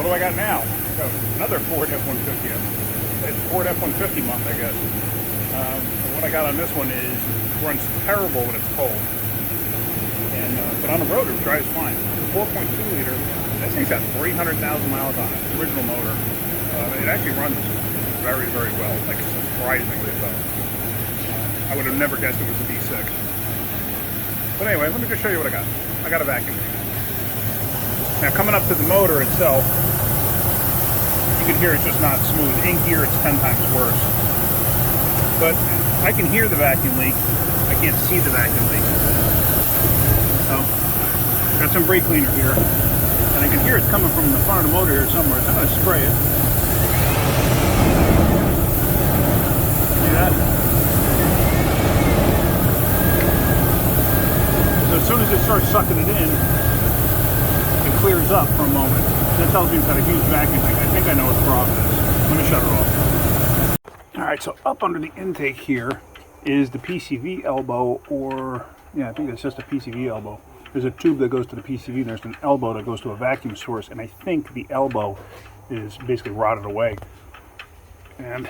what do I got now? I got another Ford F-150. It's Ford F-150 month, I guess. What I got on this one is runs terrible when it's cold, and but on the road it drives fine. It's a 4.2 liter. This thing's got 300,000 miles on it. The original motor. It actually runs very, very well, like surprisingly well. I would have never guessed it was a V6. But anyway, let me just show you what I got. I got a vacuum leak. Now coming up to the motor itself, you can hear it's just not smooth. In gear it's 10 times worse. But I can hear the vacuum leak. I can't see the vacuum leak. So, got some brake cleaner here. And I can hear it's coming from the front of the motor here somewhere. So I'm going to spray it. See that? So as soon as it starts sucking it in, it clears up for a moment. That tells me it's got a huge vacuum leak. I think I know what the problem is. Let me shut it off. Alright, so up under the intake here is the PCV elbow, or, yeah, I think it's just a PCV elbow. There's a tube that goes to the PCV, and there's an elbow that goes to a vacuum source, and I think the elbow is basically rotted away. And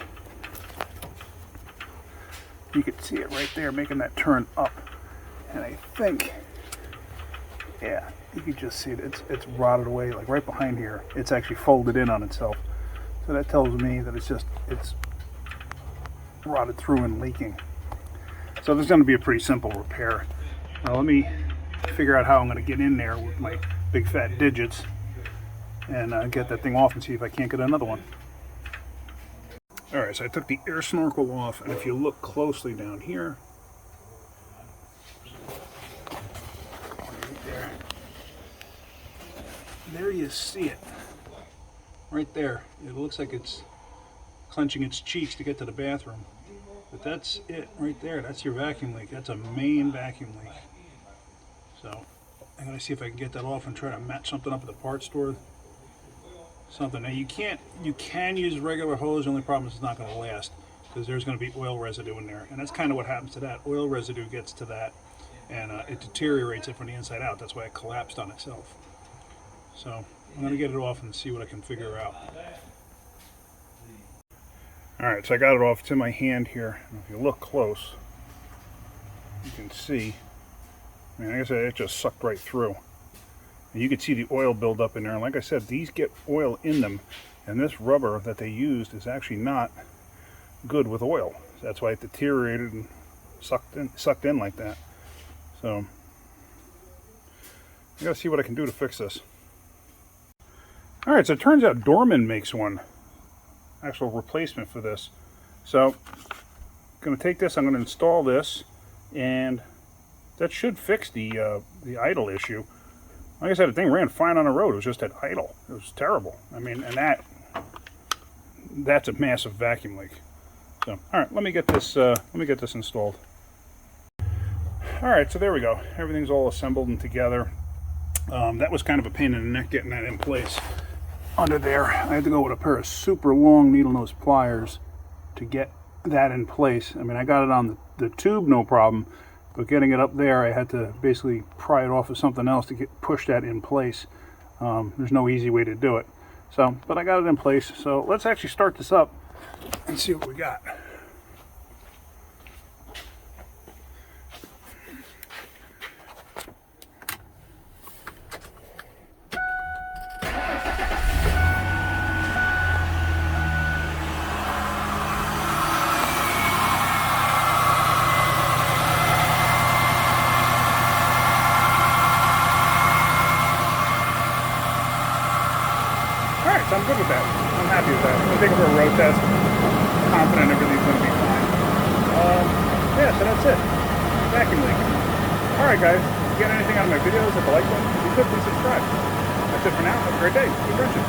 you can see it right there making that turn up. And I think, yeah, you can just see it. It's rotted away, like right behind here. It's actually folded in on itself. So that tells me that it's rotted through and leaking. So this is going to be a pretty simple repair. Now let me figure out how I'm going to get in there with my big fat digits and get that thing off and see if I can't get another one. Alright, so I took the air snorkel off, and if you look closely down here, there you see it. Right there. It looks like it's clenching its cheeks to get to the bathroom. But that's it right there. That's your vacuum leak. That's a main vacuum leak. So I'm going to see if I can get that off and try to match something up at the parts store. Something. Now you can use regular hose. The only problem is it's not going to last, because there's going to be oil residue in there. And that's kind of what happens to that. Oil residue gets to that, and it deteriorates it from the inside out. That's why it collapsed on itself. So I'm going to get it off and see what I can figure out. Alright, so I got it off. It's in my hand here. And if you look close, you can see, I mean, like I said, it just sucked right through. And you can see the oil build up in there. And like I said, these get oil in them. And this rubber that they used is actually not good with oil. So that's why it deteriorated and sucked in like that. So I gotta see what I can do to fix this. Alright, so it turns out Dorman makes one. Actual replacement for this. So I'm going to take this, I'm going to install this, and that should fix the idle issue. Like I said, the thing ran fine on the road. It was just at idle. It was terrible. I mean, and that's a massive vacuum leak. So, all right, let me get this installed. All right, so there we go. Everything's all assembled and together. That was kind of a pain in the neck getting that in place. Under there, I had to go with a pair of super long needle nose pliers to get that in place. I mean, I got it on the tube, no problem, but getting it up there, I had to basically pry it off of something else to push that in place. There's no easy way to do it. So, but I got it in place. So let's actually start this up and see what we got. So I'm good with that. I'm happy with that. I'm going to take it for a road test. Confident everything's going to be fine. Yeah, so that's it. Vacuum leak. Alright guys, if you get anything out of my videos, hit the like button. If you could, please subscribe. That's it for now. Have a great day. Keep wrenching.